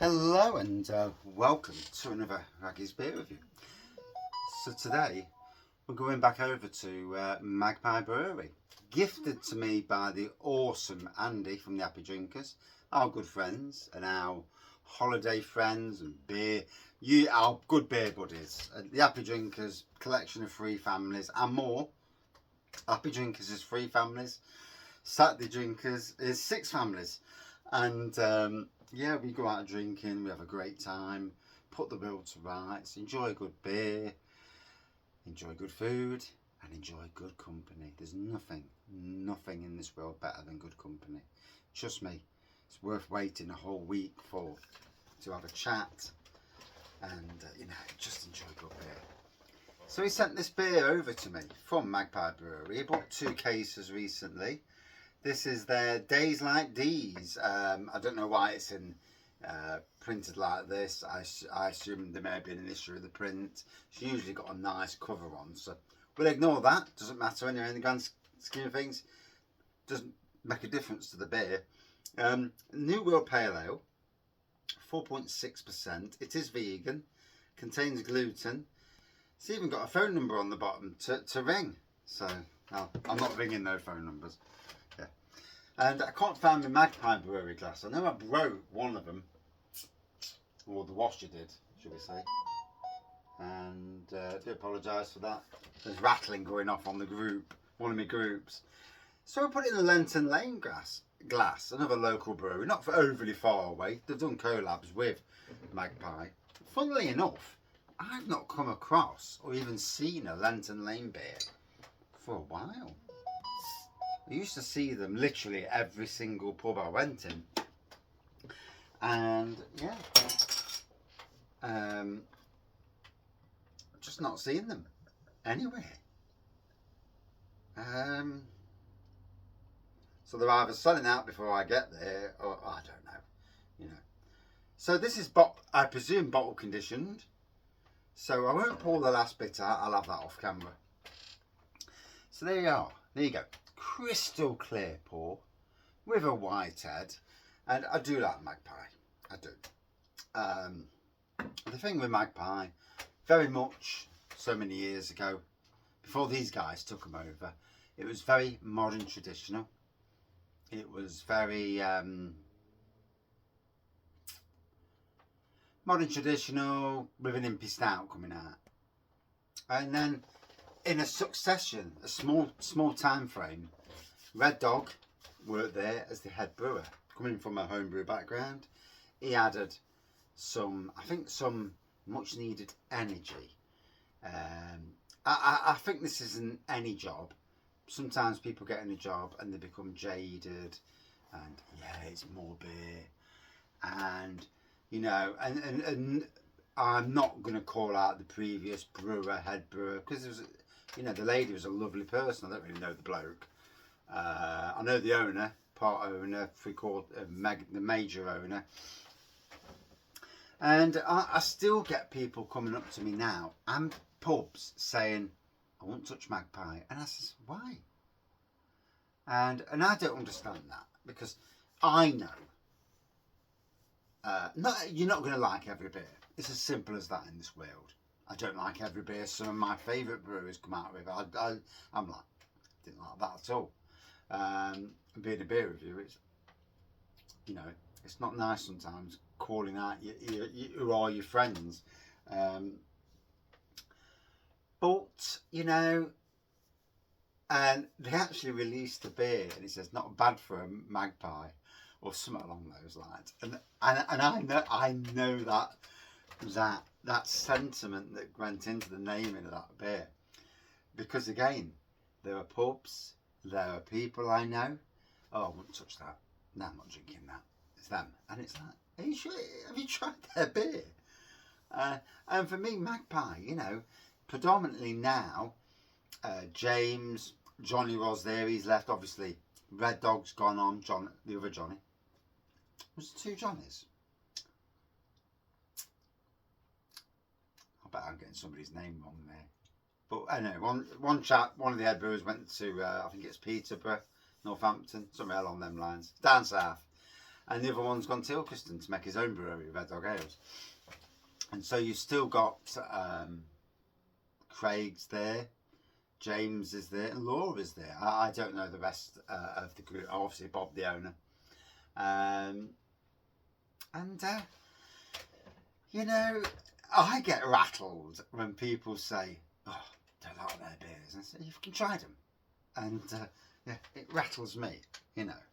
Hello and welcome to another Maggie's Beer Review. So today we're going back over to Magpie Brewery, gifted to me by the awesome Andy from the Happy Drinkers, our good friends and our holiday friends and our good beer buddies. The Happy Drinkers collection of free families and more. Happy Drinkers is free families, Saturday Drinkers is 6 families, and yeah, we go out drinking, we have a great time, put the will to rights, enjoy good beer, enjoy good food, and enjoy good company. There's nothing in this world better than good company. Trust me, it's worth waiting a whole week to have a chat and just enjoy good beer. So he sent this beer over to me from Magpie Brewery. He bought 2 cases recently. This is their Days Like These. I don't know why it's in printed like this. I assume there may have been an issue with the print. It's usually got a nice cover on, so we'll ignore that. Doesn't matter anyway in the grand scheme of things. Doesn't make a difference to the beer. New World Pale Ale, 4.6%. It is vegan, contains gluten. It's even got a phone number on the bottom to ring. So I'm not ringing no phone numbers. And I can't find my Magpie Brewery glass. I know I broke one of them, or the washer did, should we say. And I do apologise for that. There's rattling going off on one of my groups. So I put it in the Lenton Lane glass, another local brewery, not overly far away. They've done collabs with Magpie. Funnily enough, I've not come across or even seen a Lenton Lane beer for a while. I used to see them literally every single pub I went in, and yeah, just not seeing them anywhere. So they're either selling out before I get there, or I don't know, So this is I presume bottle conditioned, so I won't pour the last bit out. I'll have that off camera. So there you are. There you go. Crystal clear pour with a white head, and I do like Magpie. I do. The thing with Magpie, very much so many years ago, before these guys took them over, it was very modern traditional. It was very modern traditional with an impy stout coming out, and then in a succession, a small time frame, Red Dog worked there as the head brewer. Coming from a homebrew background, he added some much needed energy. I think this isn't any job. Sometimes people get in a job and they become jaded, and yeah, it's more beer, and and I'm not going to call out the previous head brewer, because the lady was a lovely person. I don't really know the bloke. I know the owner, part owner, the major owner. And I still get people coming up to me now and pubs saying, I won't touch Magpie. And I says, why? And I don't understand that, because I know you're not going to like every beer. It's as simple as that in this world. I don't like every beer some of my favourite brewers come out with. I'm like, didn't like that at all. Being a beer reviewer, it's not nice sometimes calling out who are your friends. But and they actually released a beer, and it says not bad for a Magpie, or something along those lines. And I know that sentiment that went into the naming of that beer, because again, there are pubs, there are people I know. Oh, I wouldn't touch that. No, I'm not drinking that. It's them, and it's like, are you sure? Have you tried their beer? And for me, Magpie, predominantly now, James, Johnny was there. He's left, obviously. Red Dog's gone on. The other Johnny. Was there 2 Johnnies? I bet I'm getting somebody's name wrong there. But anyway, one chap, one of the head brewers went to, I think it's Peterborough, Northampton, somewhere along them lines, down south. and the other one's gone to Ilkeston to make his own brewery, Red Dog Ales. And so you've still got Craig's there, James is there, and Laura's there. I don't know the rest of the group. Obviously, Bob, the owner. You know, I get rattled when people say, "Oh, don't like their beers." And I say, "You can try them," and yeah, it rattles me, you know.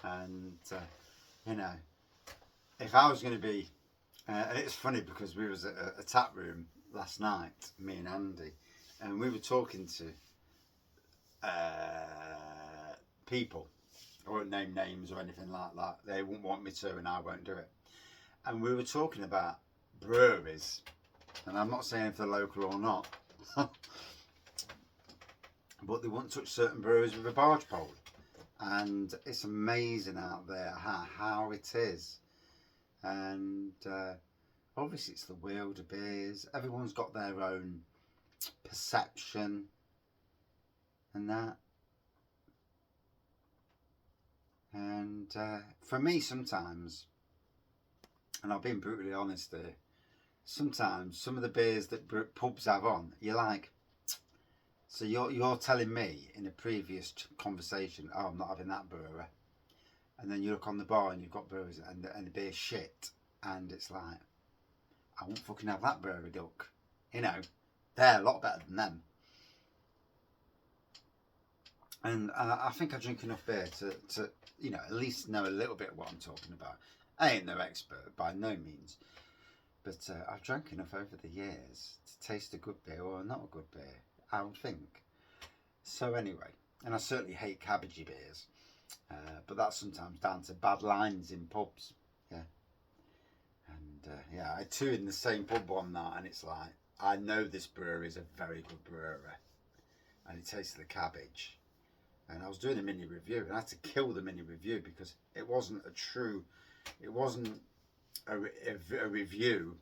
And you know, if I was going to be, and it's funny because we was at a tap room last night, me and Andy, and we were talking to people. I won't name names or anything like that. They won't want me to, and I won't do it. And we were talking about breweries, and I'm not saying if they're local or not, but they won't touch certain breweries with a barge pole. And it's amazing out there how it is. And obviously it's the world of beers. Everyone's got their own perception and that. And for me sometimes, and I've been brutally honest here, sometimes some of the beers that pubs have on, you're like, so you're telling me in a previous conversation, oh, I'm not having that brewer, and then you look on the bar and you've got brewers and the beer's shit, and it's like, I won't fucking have that brewery, duck. You know, they're a lot better than them. And I think I drink enough beer to you know, at least know a little bit what I'm talking about. I ain't no expert by no means, but I've drank enough over the years to taste a good beer or not a good beer, I would think. So anyway, and I certainly hate cabbagey beers, but that's sometimes down to bad lines in pubs. Yeah. And yeah, I had two in the same pub one night, and it's like, I know this brewery is a very good brewery, and it tasted the cabbage. And I was doing a mini review, and I had to kill the mini review because it wasn't a review,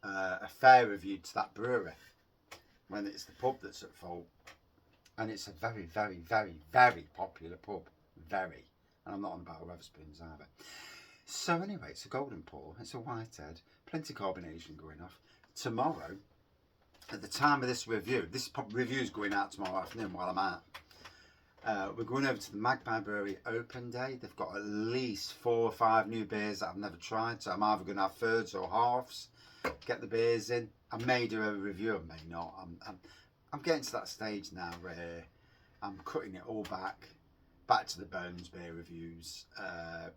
a fair review to that brewery, when it's the pub that's at fault. And it's a very, very, very, very popular pub. Very. And I'm not on about Wetherspoons either. So anyway, it's a golden pour, it's a whitehead, plenty of carbonation going off. Tomorrow, at the time of this review, this review is going out tomorrow afternoon while I'm out. We're going over to the Magpie Brewery open day. They've got at least 4 or 5 new beers that I've never tried, so I'm either going to have thirds or halves, get the beers in. I may do a review, I may not. I'm getting to that stage now where I'm cutting it all back to the bones, beer reviews,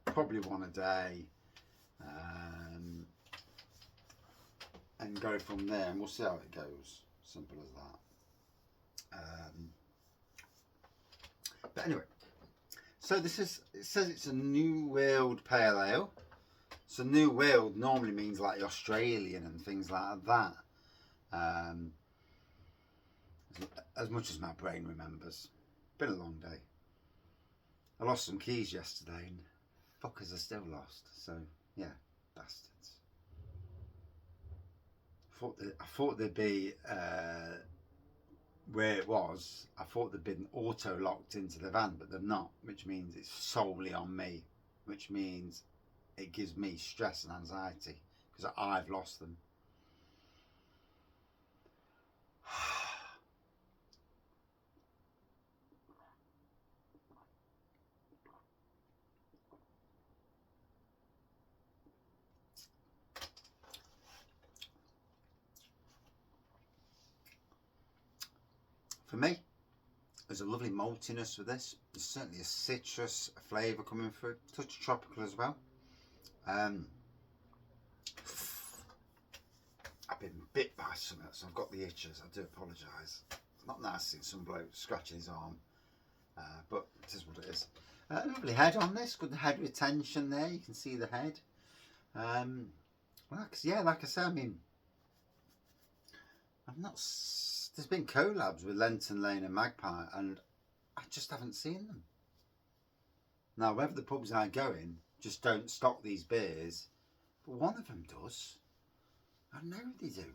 probably one a day, and go from there, and we'll see how it goes. Simple as that. But anyway, so it says it's a New World Pale Ale. So New World normally means like Australian and things like that. As much as my brain remembers. Been a long day. I lost some keys yesterday, and fuckers are still lost. So yeah, bastards. I thought they'd be where it was. I thought they'd been auto locked into the van, but they're not, which means it's solely on me, which means it gives me stress and anxiety because I've lost them. For me, there's a lovely maltiness with this. There's certainly a citrus flavour coming through. A touch of tropical as well. I've been bit by something, so I've got the itches. I do apologise. It's not nice seeing some bloke scratching his arm, but it is what it is. Lovely head on this. Good head retention there. You can see the head. Like I said, I mean, I've not. There's been collabs with Lenton Lane and Magpie, and I just haven't seen them. Now, whether the pubs I go in just don't stock these beers, but one of them does. I know they do.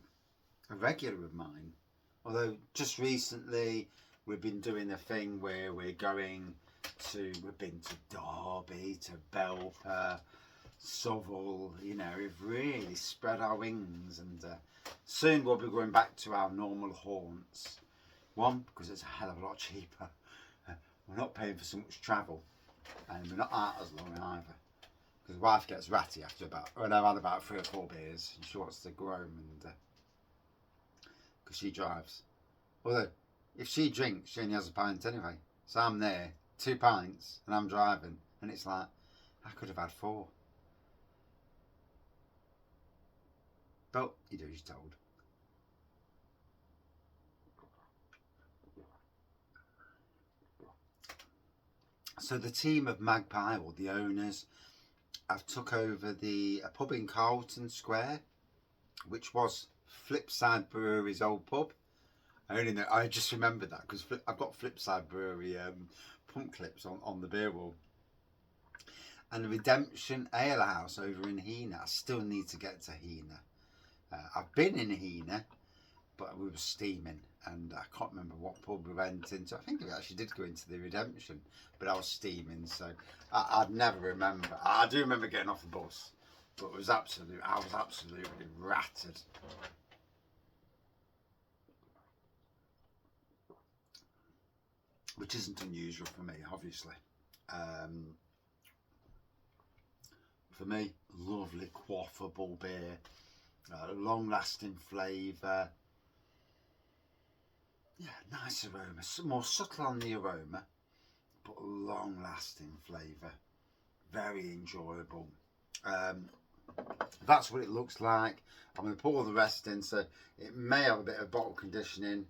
A regular of mine. Although just recently we've been doing a thing where we're going we've been to Derby, to Belper, Southall, you know, we've really spread our wings, and soon we'll be going back to our normal haunts. One, because it's a hell of a lot cheaper. We're not paying for so much travel, and we're not out as long either. Because the wife gets ratty after when I've had about 3 or 4 beers, and she wants to go home, and because she drives. Although, if she drinks, she only has a pint anyway. So I'm there, 2 pints, and I'm driving, and it's like, I could have had 4. But you do as you're told. So the team of Magpie, or the owners, have took over a pub in Carlton Square, which was Flipside Brewery's old pub. I just remembered that because I've got Flipside Brewery pump clips on the beer wall. And the Redemption Ale House over in Heanor. I still need to get to Heanor. I've been in Heanor, but we were steaming, and I can't remember what pub we went into. I think we actually did go into the Redemption, but I was steaming, so I'd never remember. I do remember getting off the bus, but I was absolutely ratted. Which isn't unusual for me, obviously. For me, lovely quaffable beer, long-lasting flavour. Yeah, nice aroma, more subtle on the aroma, but long-lasting flavour. Very enjoyable. That's what it looks like. I'm going to pour the rest in, so it may have a bit of bottle conditioning,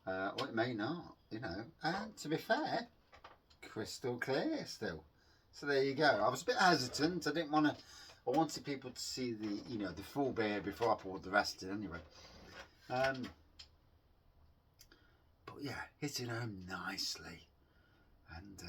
or it may not, you know. And to be fair, crystal clear still. So there you go. I was a bit hesitant. I wanted people to see the full beer before I poured the rest in anyway. But yeah, hitting home nicely, and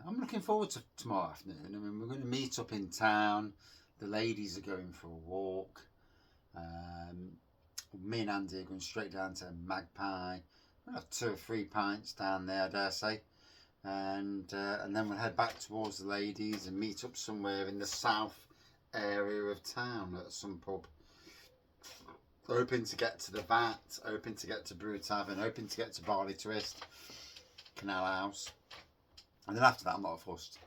I'm looking forward to tomorrow afternoon. I mean, we're going to meet up in town. The ladies are going for a walk. Me and Andy are going straight down to Magpie. We'll have 2 or 3 pints down there, I dare say. And then we'll head back towards the ladies and meet up somewhere in the south area of town at some pub. Hoping to get to the Vat, hoping to get to Brew Tavern, hoping to get to Barley Twist, Canal House. And then after that, I'm not fussed.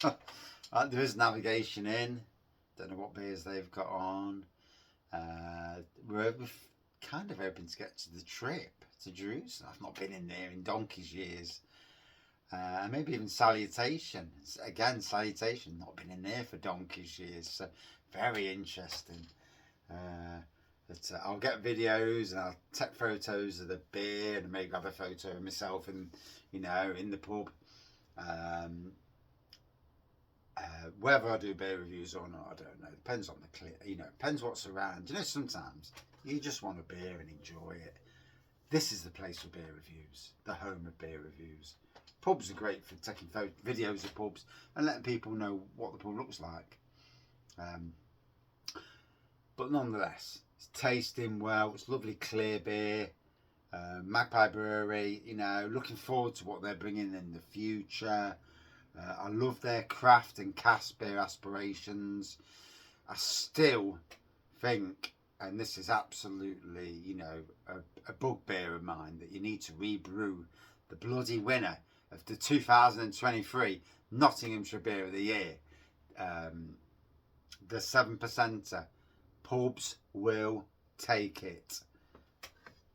There is navigation in. Don't know what beers they've got on. We're kind of hoping to get to the trip to Jerusalem. I've not been in there in donkey's years. Maybe even Salutation. Again, Salutation. Not been in there for donkey's years. So very interesting. But I'll get videos and I'll take photos of the beer and maybe have a photo of myself and in the pub. Whether I do beer reviews or not, I don't know. Depends on depends what's around. Sometimes you just want a beer and enjoy it. This is the place for beer reviews, the home of beer reviews. Pubs are great for taking videos of pubs and letting people know what the pub looks like. But nonetheless, it's tasting well. It's lovely clear beer. Magpie Brewery, looking forward to what they're bringing in the future. I love their craft and cask beer aspirations. I still think, and this is absolutely, a bugbear of mine, that you need to rebrew the bloody winner of the 2023 Nottinghamshire Beer of the Year. The 7%er. Pubs will take it.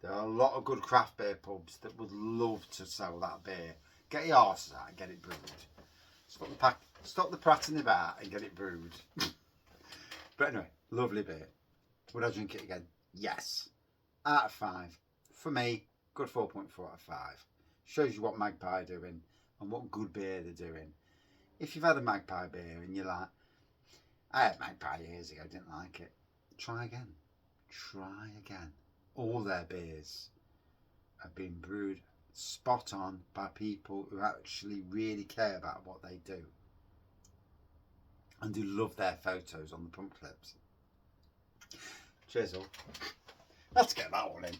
There are a lot of good craft beer pubs that would love to sell that beer. Get your arse out and get it brewed. Stop the prattling about and get it brewed. But anyway, lovely beer. Would I drink it again? Yes. Out of 5. For me, good 4.4 out of 5. Shows you what Magpie are doing and what good beer they're doing. If you've had a Magpie beer and you're like, I had Magpie years ago, didn't like it. Try again. Try again. all their beers have been brewed spot on by people who actually really care about what they do and who love their photos on the pump clips. Cheers all. Let's get that one in.